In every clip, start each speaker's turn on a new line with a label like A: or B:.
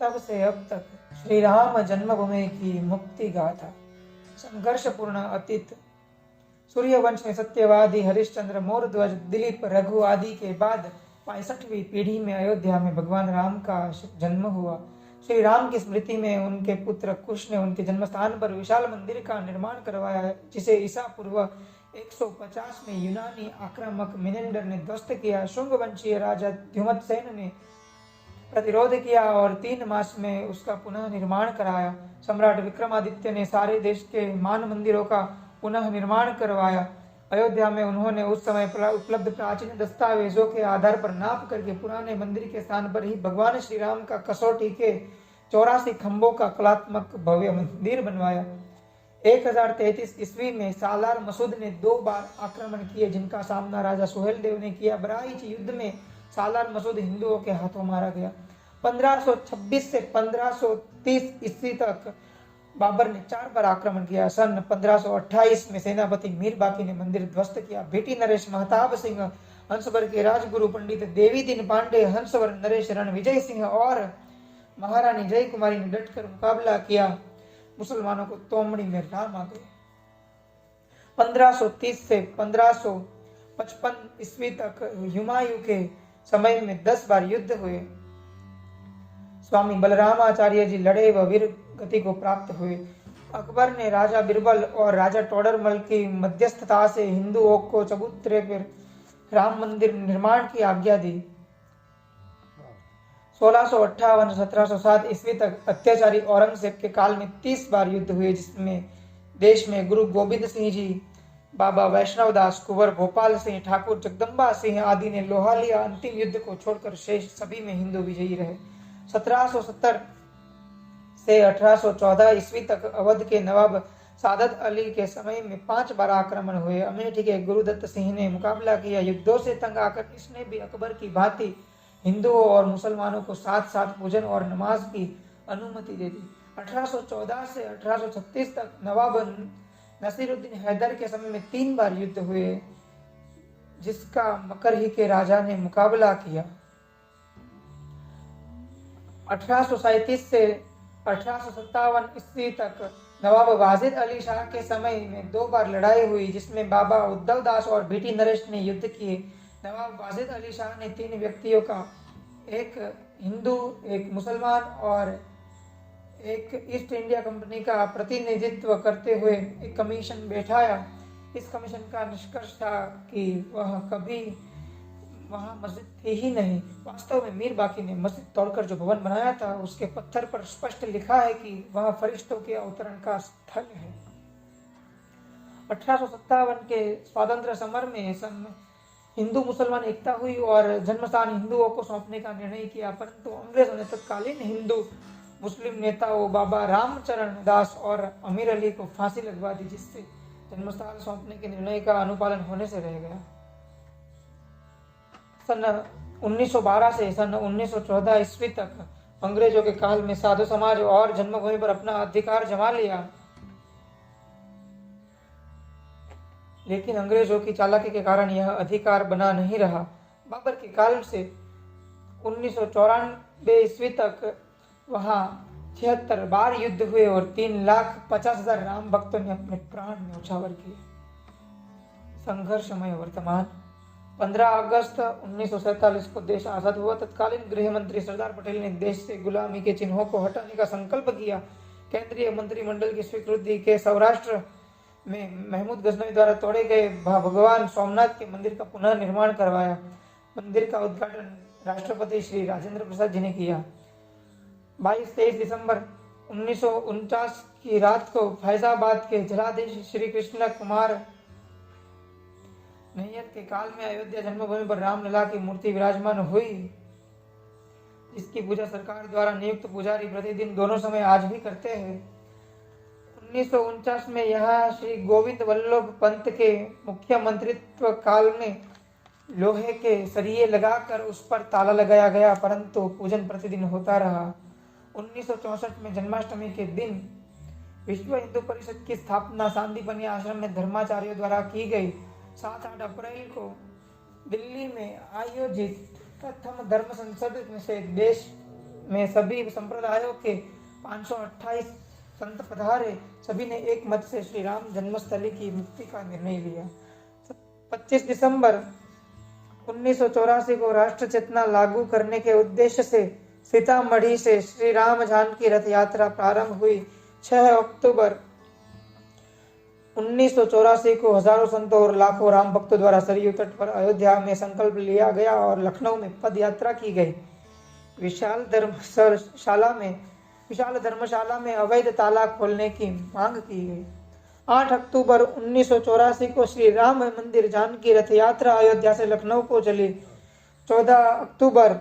A: तब से अब तक श्री राम जन्मभूमि की मुक्ति गाथा। संघर्षपूर्ण अतीत। सूर्यवंश में सत्यवादी हरिश्चंद्र, मोरध्वज, दिलीप, रघु आदि के बाद 65वीं पीढ़ी में अयोध्या में भगवान राम का जन्म हुआ। श्री राम की स्मृति में उनके पुत्र कुश ने उनके जन्म स्थान पर विशाल मंदिर का निर्माण करवाया है, जिसे ईसा पूर्व 150 में यूनानी आक्रामक मिनेंडर ने ध्वस्त किया। शुंग वंशीय राजा द्युमत्सेन ने प्रतिरोध किया और 3 मास में उसका पुनः निर्माण कराया। सम्राट विक्रमादित्य ने सारे देश के मान मंदिरों का पुनः निर्माण करवाया। अयोध्या में उन्होंने उस समय उपलब्ध प्राचीन दस्तावेजों के आधार पर नाप करके पुराने मंदिर के स्थान पर ही भगवान श्री राम का कसौटी के 84 खंभों का कलात्मक भव्य मंदिर बनवाया। 1033 ईस्वी में सालार मसूद ने 2 बार आक्रमण किए, जिनका सामना राजा सुहेल देव ने किया। बराईच युद्ध में सालार मसूद हिंदुओं के हाथों मारा गया। 1526 से 1530 ईस्वी तक बाबर ने 4 बार आक्रमण किया। सन 1528 में सेनापति मीर बाकी ने मंदिर ध्वस्त किया। बेटी नरेश, महताब सिंह, हंसवर के राजगुरु पंडित देवी दीन पांडे, हंसवर नरेश, रणविजय सिंह और महारानी जय कुमारी ने डटकर मुकाबला किया। मुसलमानों को तोमड़ी में राम आ गए। 1530 से 1555 ईस्वी तक हुमायूं के समय में 10 बार युद्ध हुए। स्वामी बलरामाचार्य जी लड़े व वीर गति को प्राप्त हुए। अकबर ने राजा बिरबल और राजा टोडरमल की मध्यस्थता से हिंदुओं को चबूतरे पर राम मंदिर निर्माण की आज्ञा दी। 1658 से 1707 ईस्वी तक अत्याचारी औरंगजेब के काल में 30 बार युद्ध हुए, जिसमें देश में गुरु गोविंद सिंह जी, बाबा वैष्णव दास, कुंवर भोपाल सिंह, ठाकुर जगदम्बा सिंह आदि ने लोहा लिया। अंतिम युद्ध को छोड़कर शेष सभी में हिंदू विजयी रहे। 1770 से 1814 ईस्वी तक अवध के नवाब सादत अली के समय में 5 बार आक्रमण हुए। अमेठी के गुरुदत्त सिंह ने मुकाबला किया। युद्धों से तंग आकर इसने भी अकबर की भांति हिंदुओं और मुसलमानों को साथ साथ पूजन और नमाज की अनुमति दे दी। 1814 से 1836 तक नवाब नसीरुद्दीन हैदर के समय में 3 बार युद्ध हुए, जिसका मकरही के राजा ने मुकाबला किया। 1837 से 1857 ईस्वी तक नवाब वाजिद अली शाह के समय में 2 बार लड़ाई हुई, जिसमें बाबा उद्धव दास और बेटी नरेश ने युद्ध किए। नवाब वाजिद अली शाह ने 3 व्यक्तियों का, एक हिंदू, एक मुसलमान और एक ईस्ट इंडिया कंपनी का प्रतिनिधित्व करते हुए एक कमीशन बैठाया। इस कमीशन का निष्कर्ष था कि वह कभी वहां मस्जिद थी ही नहीं। वास्तव में मीर बाकी ने मस्जिद तोड़कर जो भवन बनाया था, उसके पत्थर पर स्पष्ट लिखा है कि वह फरिश्तों के अवतरण का स्थल है। 1857 के स्वातंत्र समर में हिंदू मुसलमान एकता हुई और जन्मस्थान हिंदुओं को सौंपने का निर्णय किया, परंतु अंग्रेजों ने तत्कालीन हिंदू मुस्लिम नेताओं बाबा रामचरण दास और अमीर अली को फांसी लगवा दी, जिससे जन्मस्थान सौंपने के निर्णय का अनुपालन होने से रह गया। सन 1912 से सन 1914 ईस्वी तक अंग्रेजों के काल में साधु समाज और जन्मभूमि पर अपना अधिकार जमा लिया, लेकिन अंग्रेजों की चालाकी के कारण यह अधिकार बना नहीं रहा। बाबर के काल से 1994 ईस्वी तक वहां 76 बार युद्ध हुए और 3,50,000 राम भक्तों ने अपने प्राण न्यौछावर किए। संघर्षमय वर्तमान। 15 अगस्त 1947 को देश आजाद हुआ। तत्कालीन गृह मंत्री सरदार पटेल ने देश से गुलामी के चिन्हों को हटाने का संकल्प किया। केंद्रीय मंत्रिमंडल की स्वीकृति के सौराष्ट्र में महमूद गजनवी द्वारा तोड़े गए भगवान सोमनाथ के मंदिर का पुनः निर्माण करवाया। मंदिर का उद्घाटन राष्ट्रपति श्री राजेंद्र प्रसाद जी ने किया। 22-23 दिसंबर 1949 की रात को फैजाबाद के जलाधीश श्री कृष्ण कुमार नैयर के काल में अयोध्या जन्मभूमि पर रामलला की मूर्ति विराजमान हुई, जिसकी पूजा सरकार द्वारा नियुक्त पुजारी प्रतिदिन दोनों समय आज भी करते हैं। 1949 में यहाँ श्री गोविंद वल्लभ पंत के मुख्यमंत्रित्व काल में लोहे के सरिये लगाकर उस पर ताला लगाया गया, परंतु पूजन प्रतिदिन होता रहा। 1964 में जन्माष्टमी के दिन विश्व हिंदू परिषद की स्थापना सांदीपनि आश्रम में धर्माचार्यों द्वारा की गई। 7-8 अप्रैल को दिल्ली में आयोजित प्रथम धर्म संसद से देश में सभी संप्रदायों के 528 संत पधारे। सभी ने एक मत से श्री राम जन्मस्थली की मुक्ति का निर्णय लिया। 25 दिसंबर 1984 को राष्ट्र चेतना लागू करने के उद्देश्य से सीतामढ़ी से श्री राम जानकी रथ यात्रा प्रारंभ हुई। 6 अक्टूबर 1984 को हजारों संतों और लाखों राम भक्तों द्वारा सरयू तट पर अयोध्या में संकल्प लिया गया और लखनऊ में पद यात्रा की गई। विशाल धर्मशाला में अवैध ताला खोलने की मांग की गई। 8 अक्टूबर 1984 को श्री राम मंदिर जानकी रथ यात्रा अयोध्या से लखनऊ को चली। 14 अक्टूबर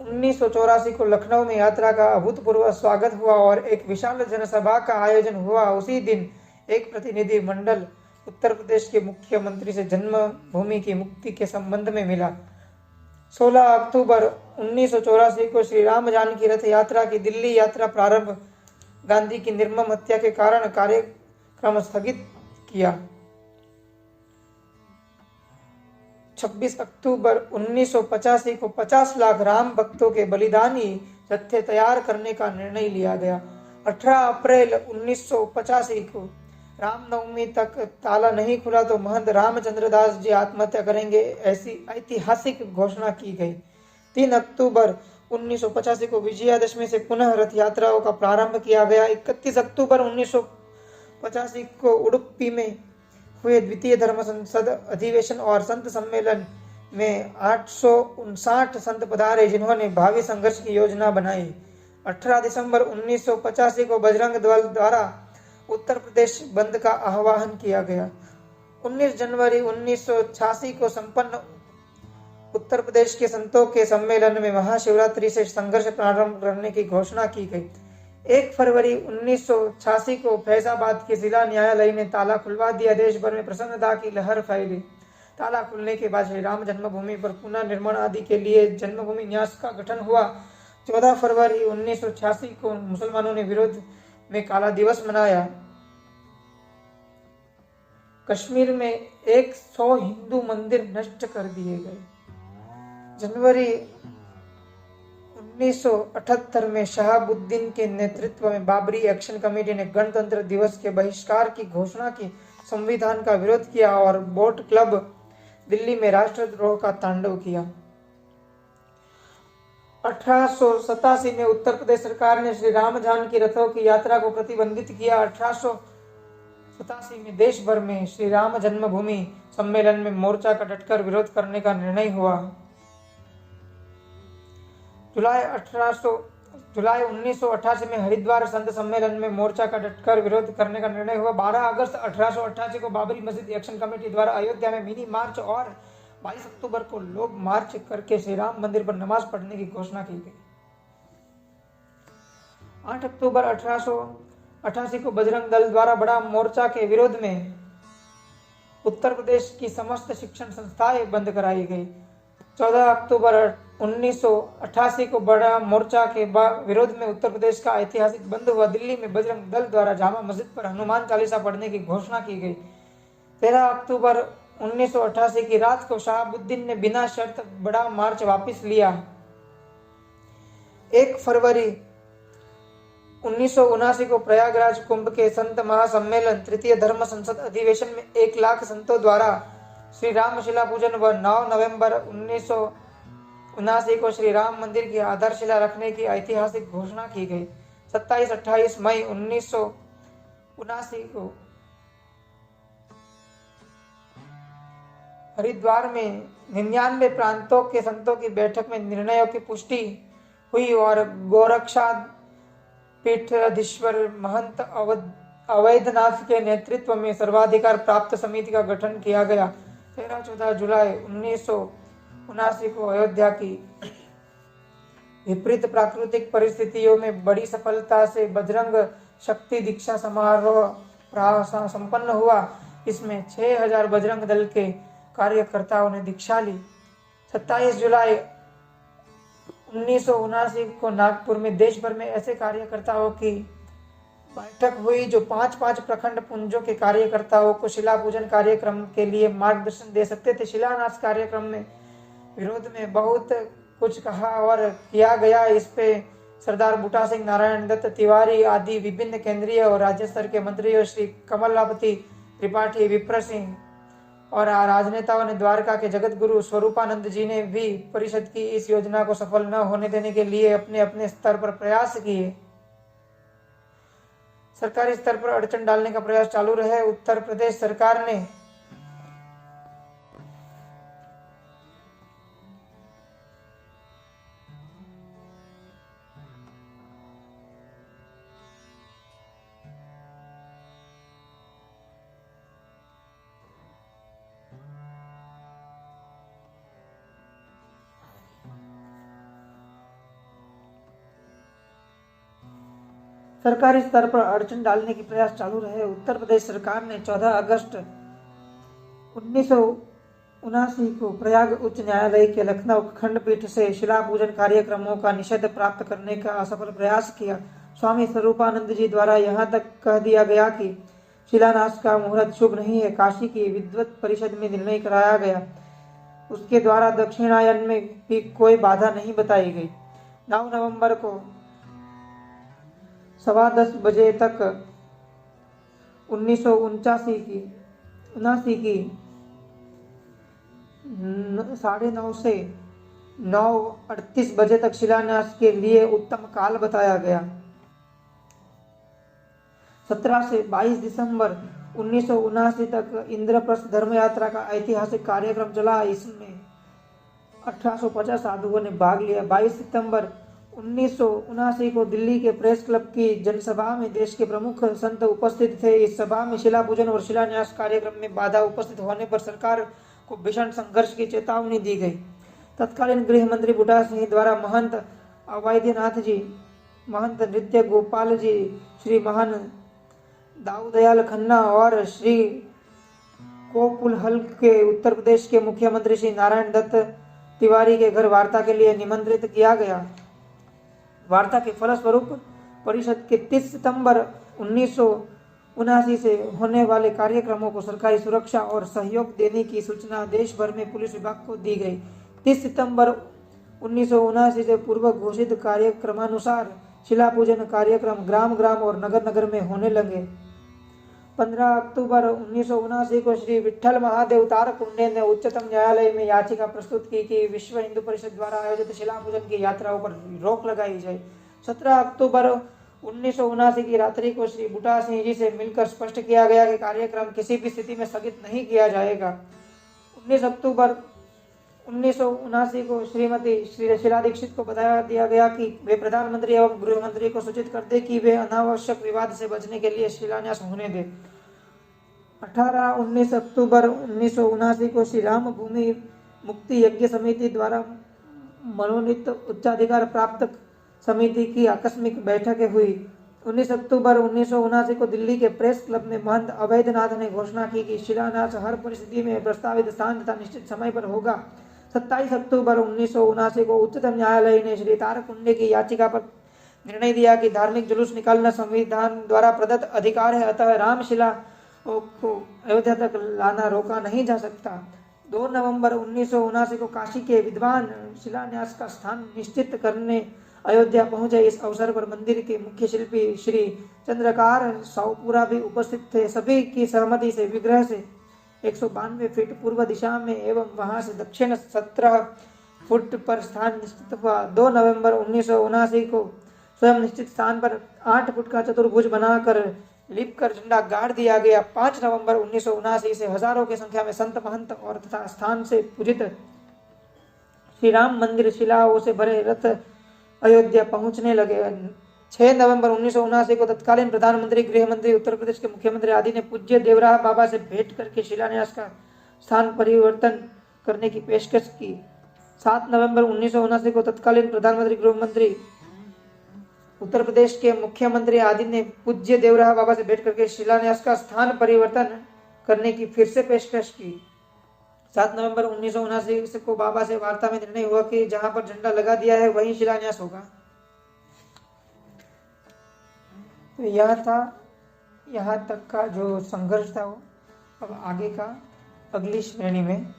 A: 1984 को लखनऊ में यात्रा का अभूतपूर्व स्वागत हुआ और एक विशाल जनसभा का आयोजन हुआ। उसी दिन एक प्रतिनिधि मंडल उत्तर प्रदेश के मुख्यमंत्री से जन्मभूमि की मुक्ति के संबंध में मिला। 16 अक्टूबर 1984 को श्री राम जानकी रथ यात्रा की दिल्ली यात्रा प्रारंभ। गांधी की निर्मम हत्या के कारण कार्यक्रम स्थगित किया। 26 अक्टूबर 1985 को 50 लाख राम भक्तों के बलिदानी जत्थे तैयार करने का निर्णय लिया गया। 18 अप्रैल 1985 को रामनवमी तक ताला नहीं खुला तो महंत रामचंद्र दास जी आत्महत्या करेंगे, ऐसी ऐतिहासिक घोषणा की गई। 3 अक्टूबर 1985 को विजयादशमी से पुनः रथ यात्राओं का प्रारंभ किया गया। 31 अक्टूबर 1985 को उडुपी में हुए द्वितीय धर्म संसद अधिवेशन और संत सम्मेलन में 859 संत पधारे, जिन्होंने भावी संघर्ष की योजना बनाई। 18 दिसंबर 1985 को बजरंग दल द्वारा उत्तर प्रदेश बंद का आह्वान किया गया। 19 जनवरी 1986 को संपन्न उत्तर प्रदेश के संतों के सम्मेलन में महाशिवरात्रि से संघर्ष प्रारंभ करने की घोषणा की गई। 1 फरवरी 1986 को फैजाबाद के जिला न्यायालय ने ताला खुलवा दिया। देश भर में प्रसन्नता की लहर फैली। ताला खुलने के बाद श्री राम जन्मभूमि पर पुनः निर्माण आदि के लिए जन्मभूमि न्यास का गठन हुआ। 14 फरवरी 1986 को मुसलमानों ने विरोध में काला दिवस मनाया। कश्मीर में 100 हिंदू मंदिर नष्ट कर दिए गए। जनवरी 1978 में शहाबुद्दीन के नेतृत्व में बाबरी एक्शन कमेटी ने गणतंत्र दिवस के बहिष्कार की घोषणा की, संविधान का विरोध किया और बोट क्लब दिल्ली में राष्ट्रद्रोह का तांडव किया। 1887 में उत्तर प्रदेश सरकार ने श्री राम जानकी रथों की यात्रा को प्रतिबंधित किया। 1887 में देश भर में श्री राम जन्मभूमि सम्मेलन में मोर्चा का डटकर विरोध करने का निर्णय हुआ। जुलाई 1988 में हरिद्वार संत सम्मेलन में मोर्चा का डटकर विरोध करने का निर्णय हुआ। 12 अगस्त 1888 को बाबरी मस्जिद एक्शन कमेटी द्वारा अयोध्या में मिनी मार्च और 22 अक्टूबर को लोग मार्च करके श्री राम मंदिर पर नमाज पढ़ने की घोषणा की गई। 8 अक्टूबर 1888 को बजरंग दल द्वारा बड़ा मोर्चा के विरोध में उत्तर प्रदेश की समस्त शिक्षण संस्थाएं बंद कराई गई। 14 अक्टूबर 1988 को बड़ा मोर्चा के विरोध में उत्तर प्रदेश का ऐतिहासिक बंद हुआ। दिल्ली में बजरंग दल द्वारा जामा मस्जिद पर हनुमान चालीसा पढ़ने की घोषणा की गई। 13 अक्टूबर 1988 की रात को शहाबुद्दीन ने बिना शर्त बड़ा मार्च वापस लिया। 1 फरवरी 1979 को प्रयागराज कुंभ के संत महासम्मेलन तृतीय धर्म संसद अधिवेशन में 1 लाख संतों द्वारा श्री राम शिला पूजन व 9 नवंबर 1979 को श्री राम मंदिर की आधारशिला रखने की ऐतिहासिक घोषणा की गई। 27-28 मई 1979 को हरिद्वार में 99 प्रांतों के संतों की बैठक में निर्णयों की पुष्टि हुई और गोरक्षा पीठाधीश्वर महंत अवैधनाथ के नेतृत्व में सर्वाधिकार प्राप्त समिति का गठन किया गया। 13-14 जुलाई 1979 को अयोध्या की विपरीत प्राकृतिक परिस्थितियों में बड़ी सफलता से बजरंग शक्ति दीक्षा समारोह संपन्न हुआ। इसमें 6000 बजरंग दल के कार्यकर्ताओं ने दीक्षा ली। 27 जुलाई 1979 को नागपुर में देश भर में ऐसे कार्यकर्ताओं की बैठक हुई जो 5-5 प्रखंड पुंजों के कार्यकर्ताओं को शिला पूजन कार्यक्रम के लिए मार्गदर्शन दे सकते थे। शिलान्यास कार्यक्रम में विरोध में बहुत कुछ कहा और किया गया। इस पे सरदार बूटा सिंह, नारायण दत्त तिवारी आदि विभिन्न केंद्रीय और राज्य स्तर के मंत्रियों, श्री कमलापति त्रिपाठी, विप्र सिंह और राजनेताओं ने, द्वारका के जगत गुरु स्वरूपानंद जी ने भी परिषद की इस योजना को सफल न होने देने के लिए अपने अपने स्तर पर प्रयास किए। सरकारी स्तर पर अड़चन डालने का प्रयास चालू रहे। उत्तर प्रदेश सरकार ने सरकारी स्तर पर अड़चन डालने की प्रयास चालू रहे। उत्तर प्रदेश सरकार ने 14 अगस्त 1979 को प्रयाग उच्च न्यायालय के लखनऊ खंडपीठ से शिला पूजन कार्यक्रमों का निषेध प्राप्त करने का असफल प्रयास किया। स्वामी स्वरूपानंद जी द्वारा यहाँ तक कह दिया गया कि शिलान्यास का मुहूर्त शुभ नहीं है। काशी की विद्वत परिषद में निर्णय कराया गया, उसके द्वारा दक्षिणायन में भी कोई बाधा नहीं बताई गई। 9 नवंबर को 10:15 बजे तक 1979 की 9:30 से 9:38 बजे तक शिलान्यास के लिए उत्तम काल बताया गया। 17 से 22 दिसंबर 1979 तक इंद्रप्रस्थ धर्म यात्रा का ऐतिहासिक कार्यक्रम चला। इसमें 1850 साधुओं ने भाग लिया। 22 सितंबर 1979 को दिल्ली के प्रेस क्लब की जनसभा में देश के प्रमुख संत उपस्थित थे। इस सभा में शिला पूजन और शिलान्यास कार्यक्रम में बाधा उपस्थित होने पर सरकार को भीषण संघर्ष की चेतावनी दी गई। तत्कालीन गृह मंत्री बूटा सिंह द्वारा महंत अवैधनाथ जी, महंत नृत्य गोपाल जी, श्री महान दाऊदयाल खन्ना और श्री कोपुलहल के उत्तर प्रदेश के मुख्यमंत्री श्री नारायण दत्त तिवारी के घर वार्ता के लिए निमंत्रित किया गया। वार्ता के फलस्वरूप परिषद के 30 सितंबर 1979 से होने वाले कार्यक्रमों को सरकारी सुरक्षा और सहयोग देने की सूचना देश भर में पुलिस विभाग को दी गई। 30 सितंबर 1979 से पूर्व घोषित कार्यक्रमानुसार शिला पूजन कार्यक्रम ग्राम ग्राम और नगर नगर में होने लगे। 15 अक्टूबर 1979 को श्री विठ्ठल महादेव तारकुंडे ने उच्चतम न्यायालय में याचिका प्रस्तुत की कि विश्व हिंदू परिषद द्वारा आयोजित शिला पूजन की यात्राओं पर रोक लगाई जाए। 17 अक्टूबर 1979 की रात्रि को श्री बूटा सिंह जी से मिलकर स्पष्ट किया गया कि कार्यक्रम किसी भी स्थिति में स्थगित नहीं किया जाएगा। 19 अक्टूबर 1979 को श्रीमती श्री शीला दीक्षित को बता दिया गया कि वे प्रधानमंत्री एवं गृह मंत्री को सूचित कर दे कि वे अनावश्यक विवाद से बचने के लिए शिलान्यास होने दे। 19 अक्टूबर 1979 को श्री राम भूमि मुक्ति यज्ञ समिति द्वारा मनोनीत उच्चाधिकार प्राप्त समिति की आकस्मिक बैठकें हुई। 19 अक्टूबर 1979 को दिल्ली के प्रेस क्लब में महंत अवैधनाथ ने घोषणा की कि शिलान्यास हर परिस्थिति में प्रस्तावित स्थान तथा निश्चित समय पर होगा। 27 अक्टूबर 1979 को उच्चतम न्यायालय ने श्री तारकुंडे की याचिका पर निर्णय दिया कि धार्मिक जुलूस निकालना संविधान द्वारा प्रदत्त अधिकार है, अतः रामशिला को अयोध्या तक लाना रोका नहीं जा सकता। 2 नवंबर 1979 को काशी के विद्वान शिलान्यास का स्थान निश्चित करने अयोध्या पहुंचे। इस अवसर पर मंदिर के मुख्य शिल्पी श्री चंद्रकार साउपुरा भी उपस्थित थे। सभी की सहमति से विग्रह से 192 फीट पूर्व दिशा में एवं वहां से दक्षिण 17 फुट पर स्थान निश्चित हुआ। 2 नवंबर 1979 को स्वयं निश्चित स्थान पर 8 फुट का चतुर्भुज बनाकर लिप कर झंडा गाड़ दिया गया। 5 नवंबर 1979 से हजारों की संख्या में संत महंत और तथा स्थान से पूजित श्री राम मंदिर शिलाओं से भरे रथ अयोध्या पहुंचने लगे। 6 नवंबर 1979 को तत्कालीन प्रधानमंत्री, गृह मंत्री, उत्तर प्रदेश के मुख्यमंत्री आदि ने पूज्य देवराह बाबा से भेंट करके शिलान्यास का स्थान परिवर्तन करने की पेशकश की। 7 नवंबर 1979 को तत्कालीन प्रधानमंत्री, गृह मंत्री, उत्तर प्रदेश के मुख्यमंत्री आदि ने पूज्य देवराह बाबा से भेंट करके शिलान्यास का स्थान परिवर्तन करने की फिर से पेशकश की। 7 नवंबर 1979 को बाबा से वार्ता में निर्णय हुआ कि जहां पर झंडा लगा दिया है वहीं शिलान्यास होगा। तो यह था यहाँ तक का जो संघर्ष था वो। अब आगे का अगली श्रेणी में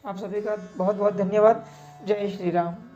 A: आप सभी का बहुत बहुत धन्यवाद। जय श्री राम।